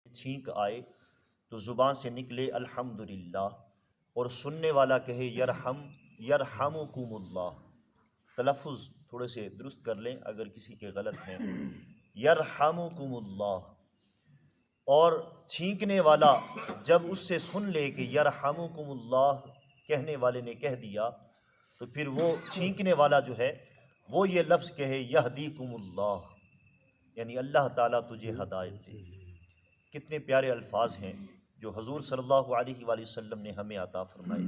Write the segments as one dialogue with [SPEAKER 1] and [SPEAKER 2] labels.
[SPEAKER 1] چھینک آئے تو زبان سے نکلے الحمدللہ، اور سننے والا کہے یرحمکم اللہ۔ تلفظ تھوڑے سے درست کر لیں اگر کسی کے غلط ہیں، یرحمکم اللہ۔ اور چھینکنے والا جب اس سے سن لے کہ یرحمکم اللہ کہنے والے نے کہہ دیا، تو پھر وہ چھینکنے والا جو ہے وہ یہ لفظ کہے یہدیکم اللہ، یعنی اللہ تعالیٰ تجھے ہدایت دے۔ کتنے پیارے الفاظ ہیں جو حضور صلی اللہ علیہ وآلہ وسلم نے ہمیں عطا فرمائے۔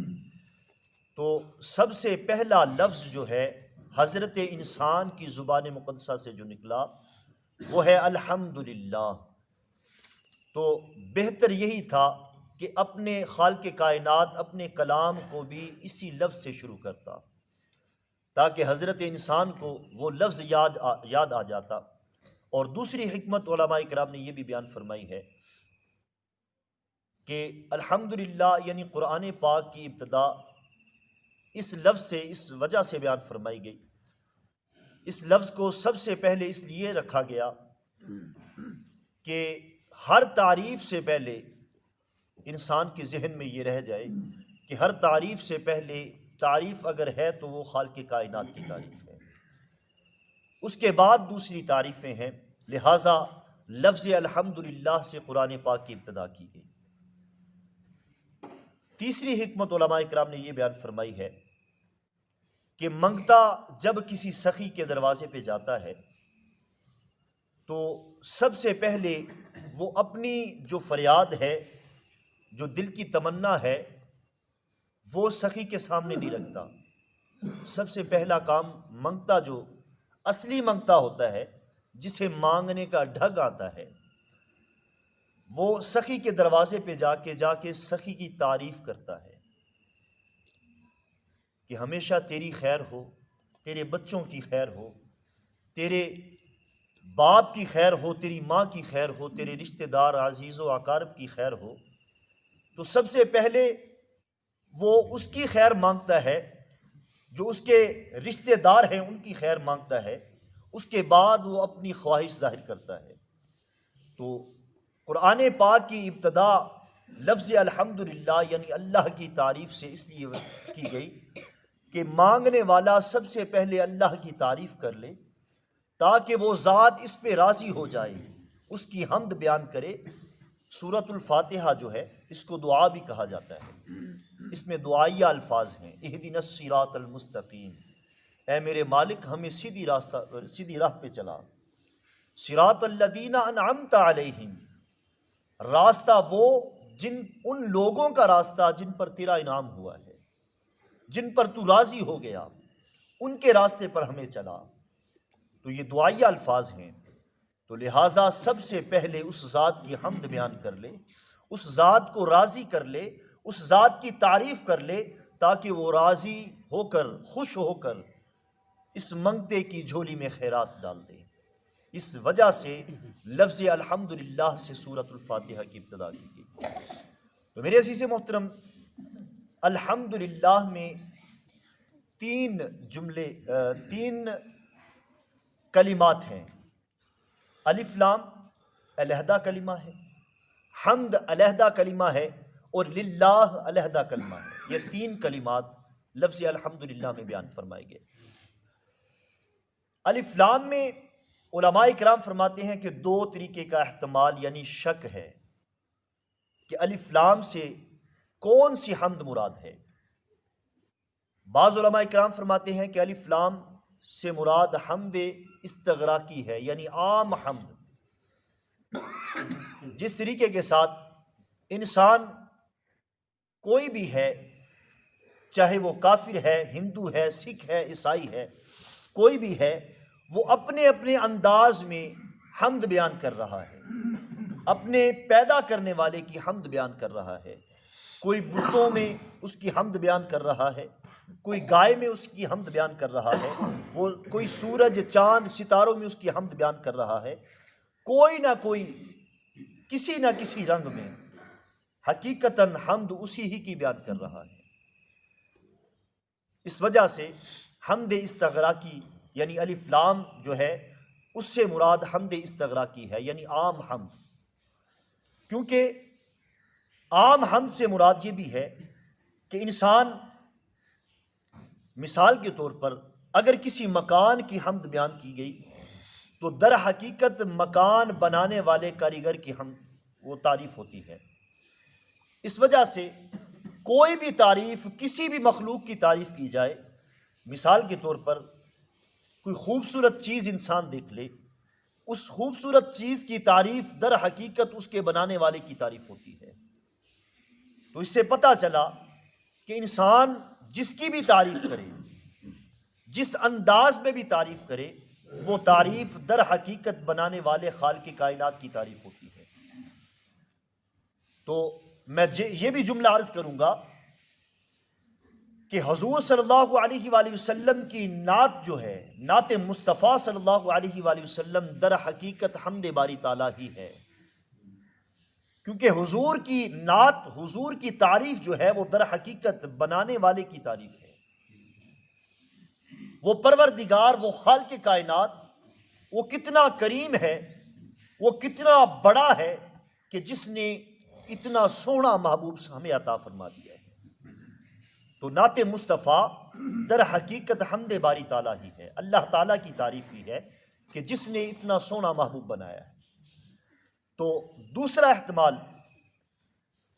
[SPEAKER 1] تو سب سے پہلا لفظ جو ہے حضرت انسان کی زبان مقدسہ سے جو نکلا وہ ہے الحمدللہ۔ تو بہتر یہی تھا کہ اپنے خالق کائنات اپنے کلام کو بھی اسی لفظ سے شروع کرتا، تاکہ حضرت انسان کو وہ لفظ یاد آ جاتا۔ اور دوسری حکمت علماء کرام نے یہ بھی بیان فرمائی ہے کہ الحمدللہ یعنی قرآن پاک کی ابتدا اس لفظ سے اس وجہ سے بیان فرمائی گئی۔ اس لفظ کو سب سے پہلے اس لیے رکھا گیا کہ ہر تعریف سے پہلے انسان کے ذہن میں یہ رہ جائے کہ ہر تعریف سے پہلے تعریف اگر ہے تو وہ خالق کائنات کی تعریف ہے، اس کے بعد دوسری تعریفیں ہیں، لہٰذا لفظ الحمدللہ سے قرآن پاک کی ابتدا کی گئی۔ تیسری حکمت علماء کرام نے یہ بیان فرمائی ہے کہ منگتا جب کسی سخی کے دروازے پہ جاتا ہے تو سب سے پہلے وہ اپنی جو فریاد ہے، جو دل کی تمنا ہے، وہ سخی کے سامنے نہیں رکھتا۔ سب سے پہلا کام منگتا جو اصلی منگتا ہوتا ہے، جسے مانگنے کا ڈھنگ آتا ہے، وہ سخی کے دروازے پہ جا کے سخی کی تعریف کرتا ہے کہ ہمیشہ تیری خیر ہو، تیرے بچوں کی خیر ہو، تیرے باپ کی خیر ہو، تیری ماں کی خیر ہو، تیرے رشتہ دار عزیز و اقارب کی خیر ہو۔ تو سب سے پہلے وہ اس کی خیر مانگتا ہے، جو اس کے رشتہ دار ہیں ان کی خیر مانگتا ہے، اس کے بعد وہ اپنی خواہش ظاہر کرتا ہے۔ تو قرآن پاک کی ابتدا لفظ الحمدللہ یعنی اللہ کی تعریف سے اس لیے کی گئی کہ مانگنے والا سب سے پہلے اللہ کی تعریف کر لے، تاکہ وہ ذات اس پہ راضی ہو جائے، اس کی حمد بیان کرے۔ سورۃ الفاتحہ جو ہے اس کو دعا بھی کہا جاتا ہے، اس میں دعائیہ الفاظ ہیں، اہدنا الصراط المستقیم، اے میرے مالک ہمیں سیدھی راہ پہ چلا، صراط الذین انعمت علیہم، راستہ وہ ان لوگوں کا راستہ جن پر تیرا انعام ہوا ہے، جن پر تو راضی ہو گیا، ان کے راستے پر ہمیں چلا۔ تو یہ دعائیہ الفاظ ہیں، تو لہٰذا سب سے پہلے اس ذات کی حمد بیان کر لے، اس ذات کو راضی کر لے، اس ذات کی تعریف کر لے، تاکہ وہ راضی ہو کر خوش ہو کر اس منگتے کی جھولی میں خیرات ڈال دے۔ اس وجہ سے لفظ الحمدللہ سے سورۃ الفاتحہ کی ابتدا کی گئی۔ تو میرے عزیز محترم، الحمدللہ میں تین کلمات ہیں۔ الف لام علیحدہ کلمہ ہے، حمد علیحدہ کلمہ ہے، اور للہ علیحدہ کلمہ ہے۔ یہ تین کلمات لفظ الحمدللہ میں بیان فرمائے گئے۔ الف لام میں علماء کرام فرماتے ہیں کہ دو طریقے کا احتمال یعنی شک ہے کہ الف لام سے کون سی حمد مراد ہے۔ بعض علماء کرام فرماتے ہیں کہ الف لام سے مراد حمد استغراقی ہے، یعنی عام حمد، جس طریقے کے ساتھ انسان کوئی بھی ہے، چاہے وہ کافر ہے، ہندو ہے، سکھ ہے، عیسائی ہے، کوئی بھی ہے، وہ اپنے اپنے انداز میں حمد بیان کر رہا ہے، اپنے پیدا کرنے والے کی حمد بیان کر رہا ہے۔ کوئی بتوں میں اس کی حمد بیان کر رہا ہے، کوئی گائے میں اس کی حمد بیان کر رہا ہے، وہ کوئی سورج، چاند، ستاروں میں اس کی حمد بیان کر رہا ہے، کوئی نہ کوئی کسی نہ کسی رنگ میں حقیقتاً حمد اسی ہی کی بیان کر رہا ہے۔ اس وجہ سے حمد استغراقی یعنی الف لام جو ہے اس سے مراد حمد استغراقی ہے، یعنی عام حمد۔ کیونکہ عام حمد سے مراد یہ بھی ہے کہ انسان مثال کے طور پر اگر کسی مکان کی حمد بیان کی گئی تو در حقیقت مکان بنانے والے کاریگر کی حمد وہ تعریف ہوتی ہے۔ اس وجہ سے کوئی بھی تعریف، کسی بھی مخلوق کی تعریف کی جائے، مثال کے طور پر کوئی خوبصورت چیز انسان دیکھ لے، اس خوبصورت چیز کی تعریف در حقیقت اس کے بنانے والے کی تعریف ہوتی ہے۔ تو اس سے پتہ چلا کہ انسان جس کی بھی تعریف کرے، جس انداز میں بھی تعریف کرے، وہ تعریف در حقیقت بنانے والے خالق کائنات کی تعریف ہوتی ہے۔ تو میں یہ بھی جملہ عرض کروں گا کہ حضور صلی اللہ علیہ وآلہ وسلم کی نعت جو ہے، نعت مصطفیٰ صلی اللہ علیہ وآلہ وسلم در حقیقت حمد باری تعالیٰ ہی ہے، کیونکہ حضور کی نعت، حضور کی تعریف جو ہے وہ در حقیقت بنانے والے کی تعریف ہے۔ وہ پروردگار، وہ خالق کائنات، وہ کتنا کریم ہے، وہ کتنا بڑا ہے کہ جس نے اتنا سونا محبوب ہمیں عطا فرما دیا ہے۔ تو نعت مصطفیٰ در حقیقت حمد باری تعالیٰ ہی ہے، اللہ تعالیٰ کی تعریف ہی ہے کہ جس نے اتنا سونا محبوب بنایا ہے۔ تو دوسرا احتمال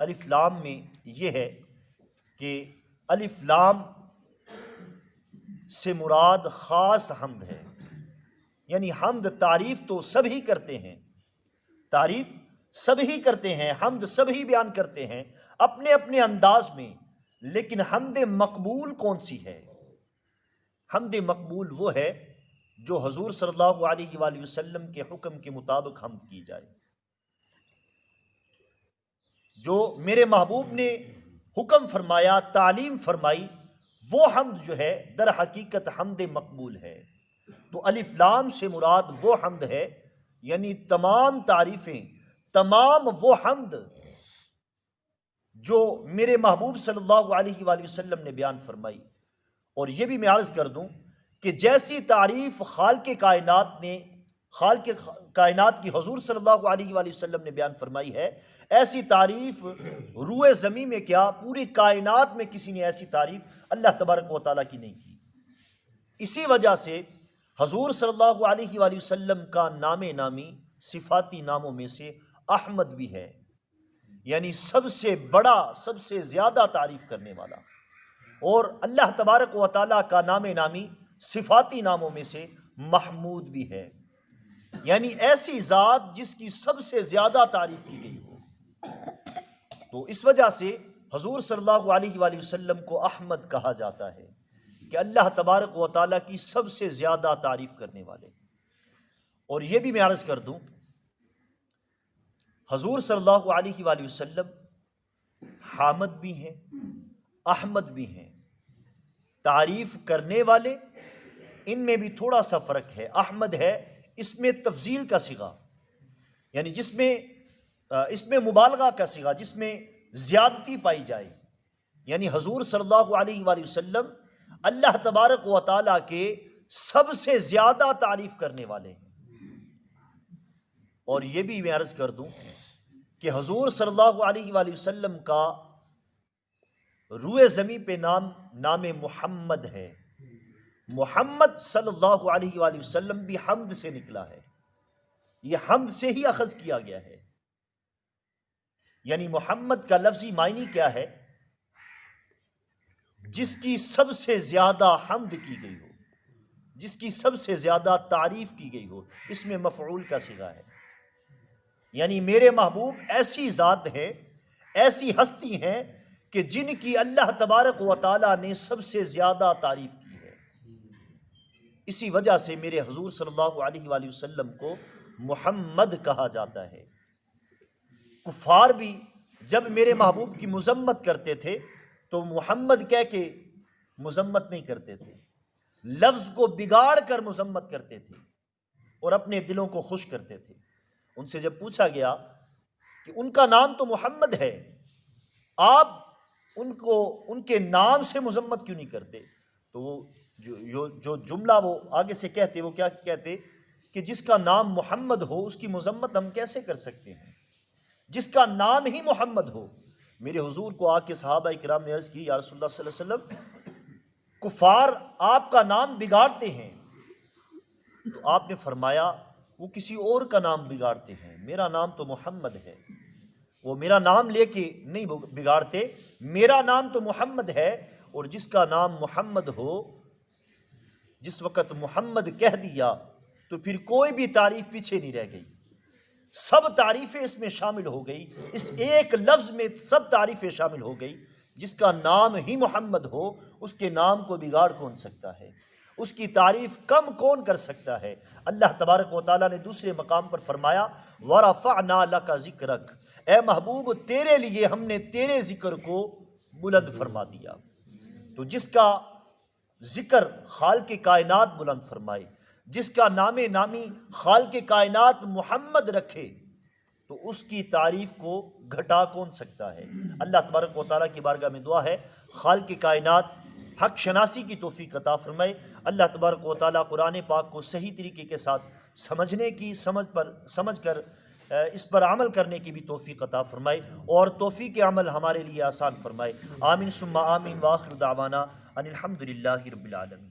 [SPEAKER 1] الف لام میں یہ ہے کہ الف لام سے مراد خاص حمد ہے، یعنی حمد، تعریف تو سبھی کرتے ہیں، تعریف سبھی کرتے ہیں، حمد سبھی بیان کرتے ہیں اپنے اپنے انداز میں، لیکن حمد مقبول کون سی ہے؟ حمد مقبول وہ ہے جو حضور صلی اللہ علیہ وآلہ وسلم کے حکم کے مطابق حمد کی جائے، جو میرے محبوب نے حکم فرمایا، تعلیم فرمائی، وہ حمد جو ہے در حقیقت حمد مقبول ہے۔ تو الف لام سے مراد وہ حمد ہے، یعنی تمام تعریفیں، تمام وہ حمد جو میرے محبوب صلی اللہ علیہ وآلہ وسلم نے بیان فرمائی۔ اور یہ بھی میں عرض کر دوں کہ جیسی تعریف خالق کائنات نے، خالق کائنات کی حضور صلی اللہ علیہ وآلہ وسلم نے بیان فرمائی ہے، ایسی تعریف روئے زمین میں کیا پوری کائنات میں کسی نے ایسی تعریف اللہ تبارک و تعالیٰ کی نہیں کی۔ اسی وجہ سے حضور صلی اللہ علیہ وآلہ وسلم کا نام نامی صفاتی ناموں میں سے احمد بھی ہے، یعنی سب سے بڑا، سب سے زیادہ تعریف کرنے والا۔ اور اللہ تبارک و تعالیٰ کا نام نامی صفاتی ناموں میں سے محمود بھی ہے، یعنی ایسی ذات جس کی سب سے زیادہ تعریف کی گئی ہو۔ تو اس وجہ سے حضور صلی اللہ علیہ وآلہ وسلم کو احمد کہا جاتا ہے کہ اللہ تبارک و تعالیٰ کی سب سے زیادہ تعریف کرنے والے۔ اور یہ بھی میں عرض کر دوں، حضور صلی اللہ علیہ وآلہ وسلم حامد بھی ہیں، احمد بھی ہیں۔ تعریف کرنے والے، ان میں بھی تھوڑا سا فرق ہے۔ احمد ہے، اس میں تفضیل کا صیغہ، یعنی جس میں اس میں مبالغہ کا صیغہ، جس میں زیادتی پائی جائے، یعنی حضور صلی اللہ علیہ وآلہ وسلم اللہ تبارک و تعالیٰ کے سب سے زیادہ تعریف کرنے والے ہیں۔ اور یہ بھی میں عرض کر دوں کہ حضور صلی اللہ علیہ وآلہ وسلم کا روئے زمین پہ نام محمد ہے۔ محمد صلی اللہ علیہ وآلہ وسلم بھی حمد سے نکلا ہے، یہ حمد سے ہی اخذ کیا گیا ہے۔ یعنی محمد کا لفظی معنی کیا ہے؟ جس کی سب سے زیادہ حمد کی گئی ہو، جس کی سب سے زیادہ تعریف کی گئی ہو، اس میں مفعول کا صیغہ ہے۔ یعنی میرے محبوب ایسی ذات ہے، ایسی ہستی ہیں کہ جن کی اللہ تبارک و تعالیٰ نے سب سے زیادہ تعریف کی ہے۔ اسی وجہ سے میرے حضور صلی اللہ علیہ وآلہ وسلم کو محمد کہا جاتا ہے۔ کفار بھی جب میرے محبوب کی مذمت کرتے تھے تو محمد کہہ کے مذمت نہیں کرتے تھے، لفظ کو بگاڑ کر مذمت کرتے تھے اور اپنے دلوں کو خوش کرتے تھے۔ ان سے جب پوچھا گیا کہ ان کا نام تو محمد ہے، آپ ان کے نام سے مذمت کیوں نہیں کرتے؟ تو وہ جو جملہ وہ آگے سے کہتے، وہ کیا کہتے کہ جس کا نام محمد ہو اس کی مذمت ہم کیسے کر سکتے ہیں؟ جس کا نام ہی محمد ہو۔ میرے حضور کو آ کے صحابہ کرام نے عرض کی، یا رسول اللہ صلی اللہ علیہ وسلم، کفار آپ کا نام بگاڑتے ہیں، تو آپ نے فرمایا وہ کسی اور کا نام بگاڑتے ہیں، میرا نام تو محمد ہے، وہ میرا نام لے کے نہیں بگاڑتے، میرا نام تو محمد ہے، اور جس کا نام محمد ہو، جس وقت محمد کہہ دیا تو پھر کوئی بھی تعریف پیچھے نہیں رہ گئی، سب تعریفیں اس میں شامل ہو گئی، اس ایک لفظ میں سب تعریفیں شامل ہو گئی۔ جس کا نام ہی محمد ہو، اس کے نام کو بگاڑ کون سکتا ہے، اس کی تعریف کم کون کر سکتا ہے۔ اللہ تبارک و تعالیٰ نے دوسرے مقام پر فرمایا، وَرَفَعْنَا لَكَ ذِكْرَكَ، اے محبوب تیرے لیے ہم نے تیرے ذکر کو بلند فرما دیا۔ تو جس کا ذکر خالق کائنات بلند فرمائے، جس کا نام نامی خالق کائنات محمد رکھے، تو اس کی تعریف کو گھٹا کون سکتا ہے۔ اللہ تبارک و تعالیٰ کی بارگاہ میں دعا ہے، خالق کائنات حق شناسی کی توفیق عطا فرمائے۔ اللہ تبارک و تعالیٰ قرآن پاک کو صحیح طریقے کے ساتھ سمجھنے کی، سمجھ کر اس پر عمل کرنے کی بھی توفیق عطا فرمائے، اور توفیق عمل ہمارے لیے آسان فرمائے۔ آمین ثم آمین، وآخر دعوانا ان الحمد للہ رب العالمین۔